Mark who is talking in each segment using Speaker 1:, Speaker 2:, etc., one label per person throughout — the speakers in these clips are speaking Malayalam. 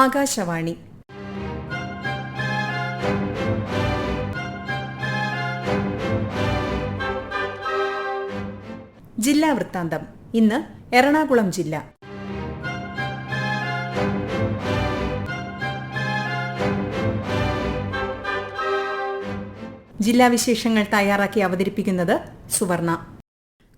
Speaker 1: ആകാശവാണി. ജില്ലാ വൃത്താന്തം. ഇന്ന് എറണാകുളം ജില്ല. ജില്ലാ വിശേഷങ്ങൾ തയ്യാറാക്കി അവതരിപ്പിക്കുന്നത് സുവർണ.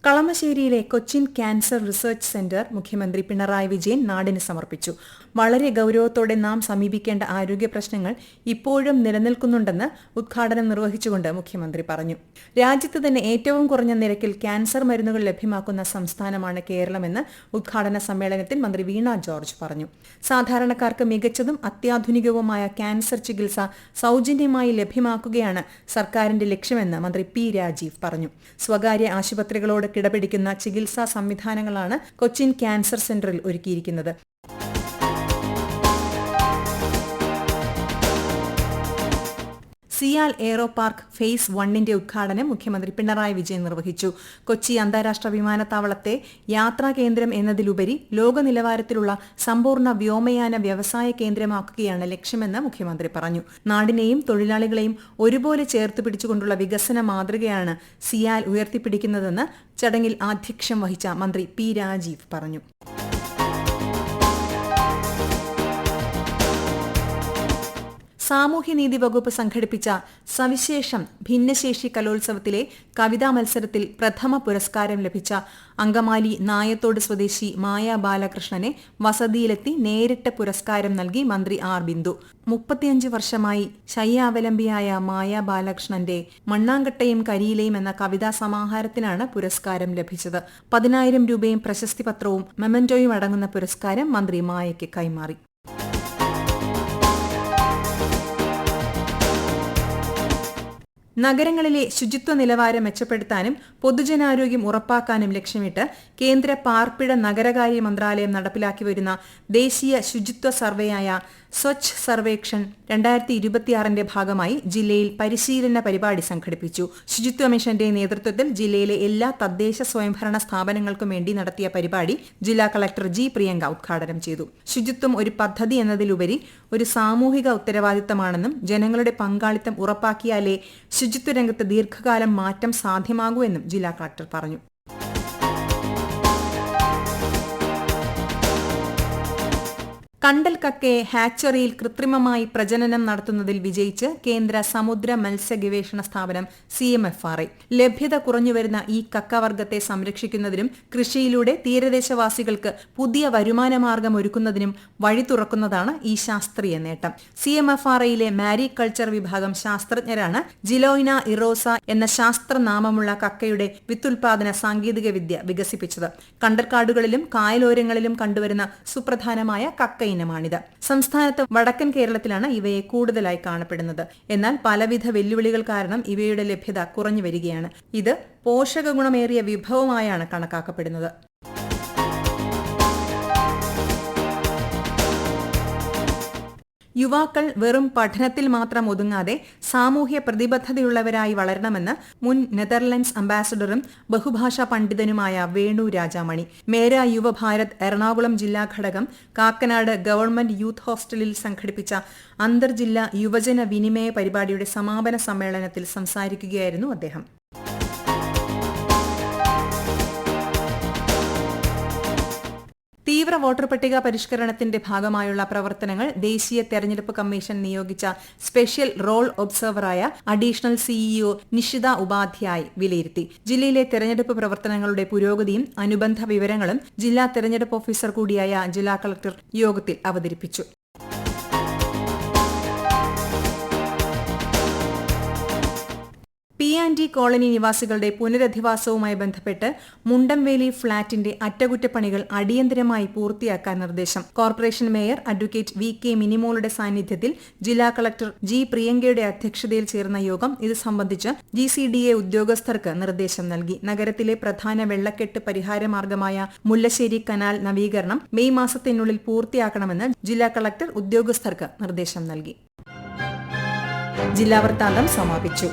Speaker 1: കളമശ്ശേരിയിലെ കൊച്ചിൻ ക്യാൻസർ റിസർച്ച് സെന്റർ മുഖ്യമന്ത്രി പിണറായി വിജയൻ നാടിന് സമർപ്പിച്ചു. വളരെ ഗൌരവത്തോടെ നാം സമീപിക്കേണ്ട ആരോഗ്യ പ്രശ്നങ്ങൾ ഇപ്പോഴും നിലനിൽക്കുന്നുണ്ടെന്ന് ഉദ്ഘാടനം നിർവഹിച്ചുകൊണ്ട് മുഖ്യമന്ത്രി പറഞ്ഞു. രാജ്യത്ത് തന്നെ ഏറ്റവും കുറഞ്ഞ നിരക്കിൽ ക്യാൻസർ മരുന്നുകൾ ലഭ്യമാക്കുന്ന സംസ്ഥാനമാണ് കേരളമെന്ന് ഉദ്ഘാടന സമ്മേളനത്തിൽ മന്ത്രി വീണ ജോർജ് പറഞ്ഞു. സാധാരണക്കാർക്ക് മികച്ചതും അത്യാധുനികവുമായ ക്യാൻസർ ചികിത്സ സൌജന്യമായി ലഭ്യമാക്കുകയാണ് സർക്കാരിന്റെ ലക്ഷ്യമെന്ന് മന്ത്രി പി രാജീവ് പറഞ്ഞു. സ്വകാര്യ ആശുപത്രികളോട് കിടപിടിക്കുന്ന ചികിത്സാ സംവിധാനങ്ങളാണ് കൊച്ചിൻ ക്യാൻസർ സെന്ററിൽ ഒരുക്കിയിരിക്കുന്നത്. സിയാൽ എയ്റോ പാർക്ക് ഫേസ് 1ന്റെ ഉദ്ഘാടനം മുഖ്യമന്ത്രി പിണറായി വിജയൻ നിർവഹിച്ചു. കൊച്ചി അന്താരാഷ്ട്ര വിമാനത്താവളത്തെ യാത്രാ കേന്ദ്രം എന്നതിലുപരി ലോക നിലവാരത്തിലുള്ള സമ്പൂർണ്ണ വ്യോമയാന വ്യവസായ കേന്ദ്രമാക്കുകയാണ് ലക്ഷ്യമെന്ന് മുഖ്യമന്ത്രി പറഞ്ഞു. നാടിനെയും തൊഴിലാളികളെയും ഒരുപോലെ ചേർത്ത് പിടിച്ചുകൊണ്ടുള്ള വികസന മാതൃകയാണ് സിയാൽ ഉയർത്തിപ്പിടിക്കുന്നതെന്ന് ചടങ്ങിൽ ആധ്യക്ഷം വഹിച്ച മന്ത്രി പി രാജീവ് പറഞ്ഞു. സാമൂഹ്യനീതി വകുപ്പ് സംഘടിപ്പിച്ച സവിശേഷം ഭിന്നശേഷി കലോത്സവത്തിലെ കവിതാ മത്സരത്തിൽ പ്രഥമ പുരസ്കാരം ലഭിച്ച അങ്കമാലി നായത്തോട് സ്വദേശി മായ ബാലകൃഷ്ണനെ വസതിയിലെത്തി നേരിട്ട് പുരസ്കാരം നൽകി മന്ത്രി ആർ ബിന്ദു. 35 വർഷമായി ശയ്യാവലംബിയായ മായ ബാലകൃഷ്ണന്റെ മണ്ണാങ്കട്ടയും കരിയിലയും എന്ന കവിതാ സമാഹാരത്തിനാണ് പുരസ്കാരം ലഭിച്ചത്. 10,000 രൂപയും പ്രശസ്തിപത്രവും മെമന്റോയും അടങ്ങുന്ന പുരസ്കാരം മന്ത്രി മായയ്ക്ക് കൈമാറി. നഗരങ്ങളിലെ ശുചിത്വ നിലവാരം മെച്ചപ്പെടുത്താനും പൊതുജനാരോഗ്യം ഉറപ്പാക്കാനും ലക്ഷ്യമിട്ട് കേന്ദ്ര പാർപ്പിട നഗരകാര്യ മന്ത്രാലയം നടപ്പിലാക്കി വരുന്ന ദേശീയ ശുചിത്വ സർവേയായ സ്വച്ഛ് സർവേക്ഷൺ 2026ന്റെ ഭാഗമായി ജില്ലയിൽ പരിശീലന പരിപാടി സംഘടിപ്പിച്ചു. ശുചിത്വ മിഷന്റെ നേതൃത്വത്തിൽ ജില്ലയിലെ എല്ലാ തദ്ദേശ സ്വയംഭരണ സ്ഥാപനങ്ങൾക്കും വേണ്ടി നടത്തിയ പരിപാടി ജില്ലാ കളക്ടർ ജി പ്രിയങ്ക ഉദ്ഘാടനം ചെയ്തു. ശുചിത്വം ഒരു പദ്ധതി എന്നതിലുപരി ഒരു സാമൂഹിക ഉത്തരവാദിത്തമാണെന്നും ജനങ്ങളുടെ പങ്കാളിത്തം ഉറപ്പാക്കിയാലേ ശുചിത്വ രംഗത്ത് ദീർഘകാലം മാറ്റം സാധ്യമാകൂ എന്നും ജില്ലാ കളക്ടർ പറഞ്ഞു. കണ്ടൽ കക്കയെ ഹാച്ചറിയിൽ കൃത്രിമമായി പ്രജനനം നടത്തുന്നതിൽ വിജയിച്ച് കേന്ദ്ര സമുദ്ര മത്സ്യ ഗവേഷണ സ്ഥാപനം CMFRI. ലഭ്യത കുറഞ്ഞുവരുന്ന ഈ കക്കവർഗത്തെ സംരക്ഷിക്കുന്നതിനും കൃഷിയിലൂടെ തീരദേശവാസികൾക്ക് പുതിയ വരുമാനമാർഗം ഒരുക്കുന്നതിനും വഴി തുറക്കുന്നതാണ് ഈ ശാസ്ത്രീയ നേട്ടം. CMFRIയിലെ മാരികൾച്ചർ വിഭാഗം ശാസ്ത്രജ്ഞരാണ് ജിലോയ്ന ഇറോസ എന്ന ശാസ്ത്രനാമമുള്ള കക്കയുടെ വിത്തുൽപാദന സാങ്കേതിക വിദ്യ വികസിപ്പിച്ചത്. കണ്ടൽക്കാടുകളിലും കായലോരങ്ങളിലും കണ്ടുവരുന്ന സുപ്രധാനമായ കക്ക ഇനമാണിത്. സംസ്ഥാനത്ത് വടക്കൻ കേരളത്തിലാണ് ഇവയെ കൂടുതലായി കാണപ്പെടുന്നത്. എന്നാൽ പലവിധ വെല്ലുവിളികൾ കാരണം ഇവയുടെ ലഭ്യത കുറഞ്ഞു വരികയാണ്. ഇത് പോഷകഗുണമേറിയ വിഭവമായാണ് കണക്കാക്കപ്പെടുന്നത്. യുവാക്കൾ വെറും പഠനത്തിൽ മാത്രം ഒതുങ്ങാതെ സാമൂഹ്യ പ്രതിബദ്ധതയുള്ളവരായി വളരണമെന്ന് മുൻ നെതർലൻഡ്സ് അംബാസഡറും ബഹുഭാഷാ പണ്ഡിതനുമായ വേണു രാജാമണി. മേര യുവഭാരത് എറണാകുളം ജില്ലാ ഘടകം കാക്കനാട് ഗവൺമെന്റ് യൂത്ത് ഹോസ്റ്റലിൽ സംഘടിപ്പിച്ച അന്തർജില്ലാ യുവജന വിനിമയ പരിപാടിയുടെ സമാപന സമ്മേളനത്തിൽ സംസാരിക്കുകയായിരുന്നു അദ്ദേഹം. തീവ്ര വോട്ടർ പട്ടിക പരിഷ്കരണത്തിന്റെ ഭാഗമായുള്ള പ്രവർത്തനങ്ങൾ ദേശീയ തെരഞ്ഞെടുപ്പ് കമ്മീഷൻ നിയോഗിച്ച സ്പെഷ്യൽ റോൾ ഒബ്സർവറായ അഡീഷണൽ CEO നിഷിത ഉപാധ്യായ് വിലയിരുത്തി. ജില്ലയിലെ തെരഞ്ഞെടുപ്പ് പ്രവർത്തനങ്ങളുടെ പുരോഗതിയും അനുബന്ധ വിവരങ്ങളും ജില്ലാ തെരഞ്ഞെടുപ്പ് ഓഫീസർ കൂടിയായ ജില്ലാ കളക്ടർ യോഗത്തിൽ അവതരിപ്പിച്ചു. P&D കോളനി നിവാസികളുടെ പുനരധിവാസവുമായി ബന്ധപ്പെട്ട് മുണ്ടംവേലി ഫ്ളാറ്റിന്റെ അറ്റകുറ്റപ്പണികൾ അടിയന്തരമായി പൂർത്തിയാക്കാൻ നിർദ്ദേശം. കോർപ്പറേഷൻ മേയർ അഡ്വക്കേറ്റ് VK മിനിമോളുടെ സാന്നിധ്യത്തിൽ ജില്ലാ കളക്ടർ G പ്രിയങ്കയുടെ അധ്യക്ഷതയിൽ ചേർന്ന യോഗം ഇത് സംബന്ധിച്ച് GCDA ഉദ്യോഗസ്ഥർക്ക് നിർദ്ദേശം നൽകി. നഗരത്തിലെ പ്രധാന വെള്ളക്കെട്ട് പരിഹാരമാർഗമായ മുല്ലശ്ശേരി കനാൽ നവീകരണം മെയ് മാസത്തിനുള്ളിൽ പൂർത്തിയാക്കണമെന്ന് ജില്ലാ കളക്ടർ ഉദ്യോഗസ്ഥർക്ക് നിർദ്ദേശം നൽകി. ജില്ലാ വൃത്താന്തം സമാപിച്ചു.